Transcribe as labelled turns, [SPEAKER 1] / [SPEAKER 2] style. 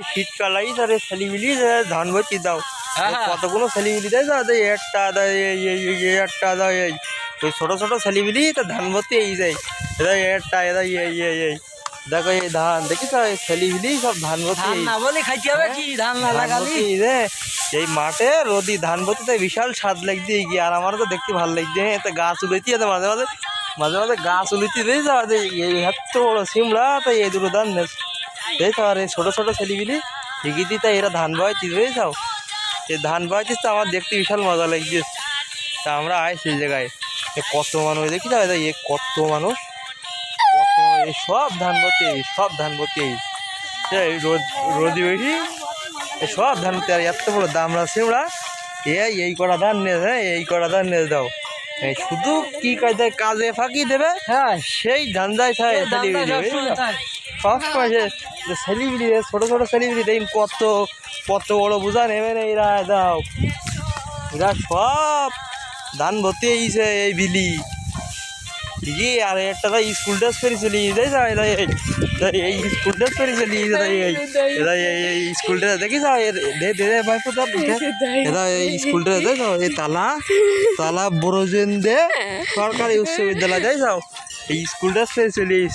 [SPEAKER 1] শীতকাল আই তারে ছেলিমিলি ধান ভর্তি দাও কতগুলো ছেলিমিলি দেয় এই একটা দেয় এই একটা দেয় এই ওই ছোটো ছোটো ছেলিমিলি তা ধান ভর্তি এই যায় এরা একটা এরা এই দেখো এই ধান দেখিস ছেলিমিলি সব ধান ভর্তি
[SPEAKER 2] না বলে খাইতে হবে কি ধান না লাগালি
[SPEAKER 1] রে এই মাঠে রোদি ধান ভর্তিতে বিশাল স্বাদ লাগছে গিয়ে আর আমারও তো দেখতে ভালো লাগছে এতে গাছ উলেতি মাঝে মাঝে মাঝে মাঝে গাছ উলিতি দিয়ে যাওয়া এই এত বড় সিমলা তাই এই দুটো ধান এই তো আর এই ছোটো ছোটো ছেলিমিলি ঠিকই দিই তাই এরা ধান বয়তি রয়ে যাও এই ধান বয়তিস তো আমার দেখতে বিশাল মজা লাগছে তা আমরা আয় সেই জায়গায় কত মানুষ দেখি না এ কত মানুষ কত এই সব ধান ভর্তি সব ধান ভর্তি এই রোদি বেশি সব ধান ভর্তি আর এত বড় দামড়া সিমড়া এই কটা ধান নিয়ে এই কটা ধান নিয়ে দাও এই শুধু কি কাজে ফাঁকি দেবে
[SPEAKER 2] হ্যাঁ
[SPEAKER 1] সেই ধান যায় থাকে সবসময় সে সেলিব্রিটি ছোটো ছোটো সেলিব্রিটি দেখুন কত কত বড়ো বোঝা নেবে না এরা দাও এরা সব ধান ভর্তি এইছে এই বিলি ঠিকই আর একটা স্কুল ড্রেস পরে চলি যাই এই স্কুল ড্রেস পরে চলি এই স্কুল ড্রেস দেখি যাও ভাইপো এরা এই স্কুল ড্রেস দেখ এই তালা বড়জেন দে সরকারি উচ্চ বিদ্যালয় যাই যাও এই স্কুল ড্রেস পরে চলিস